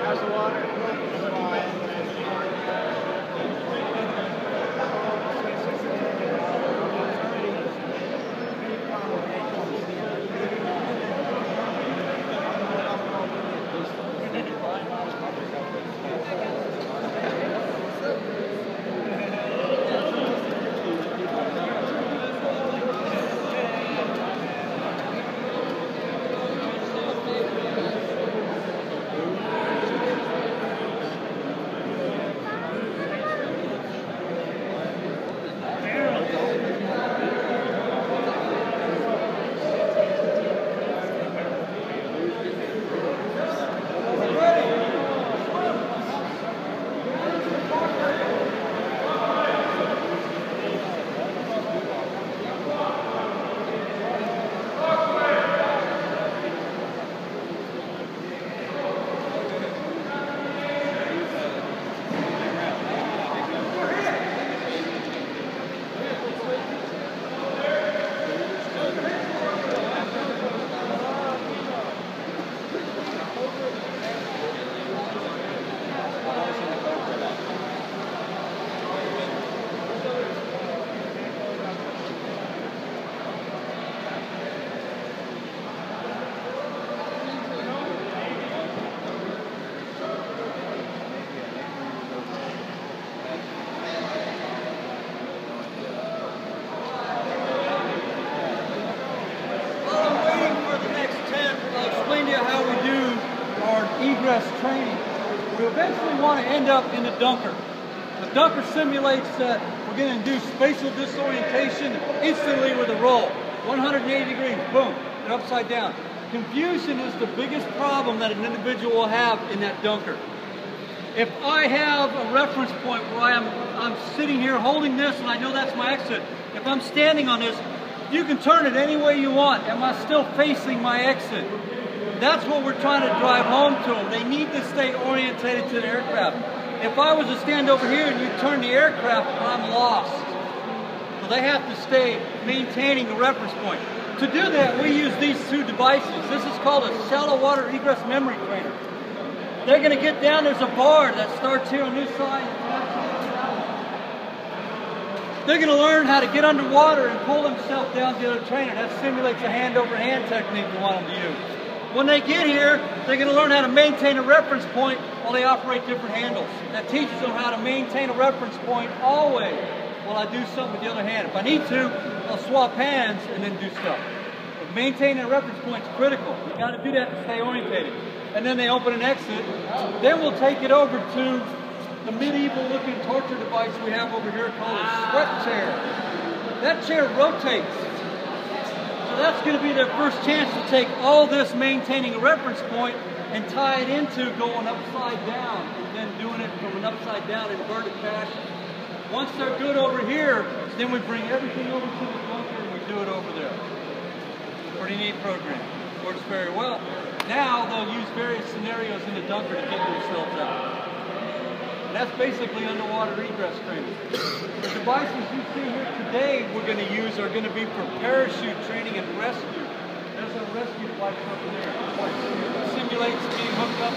How's the water? Egress training. We eventually want to end up in the dunker. The dunker simulates that we're going to do spatial disorientation instantly with a roll. 180 degrees, boom, they're upside down. Confusion is the biggest problem that an individual will have in that dunker. If I have a reference point where I'm sitting here holding this and I know that's my exit, if I'm standing on this, you can turn it any way you want. Am I still facing my exit? That's what we're trying to drive home to them. They need to stay orientated to the aircraft. If I was to stand over here and you turn the aircraft, I'm lost. So they have to stay maintaining the reference point. To do that, we use these two devices. This is called a shallow water egress memory trainer. They're going to get down, there's a bar that starts here on this side. They're going to learn how to get underwater and pull themselves down to the other trainer. That simulates a hand-over-hand technique we want them to use. When they get here, they're going to learn how to maintain a reference point while they operate different handles. That teaches them how to maintain a reference point always while I do something with the other hand. If I need to, I'll swap hands and then do stuff. But maintaining a reference point is critical. You've got to do that to stay orientated. And then they open and exit. Then we'll take it over to the medieval-looking torture device we have over here called a sweat chair. That chair rotates. So that's going to be their first chance to take all this maintaining a reference point and tie it into going upside down and then doing it from an upside down inverted fashion. Once they're good over here, then we bring everything over to the bunker and we do it over there. Pretty neat program. Works very well. Now they'll use various scenarios in the dunker to get themselves out. And that's basically underwater egress training. The devices you see here today we're going to use are going to be for parachute training and rescue. There's a rescue device over there. It simulates being hooked up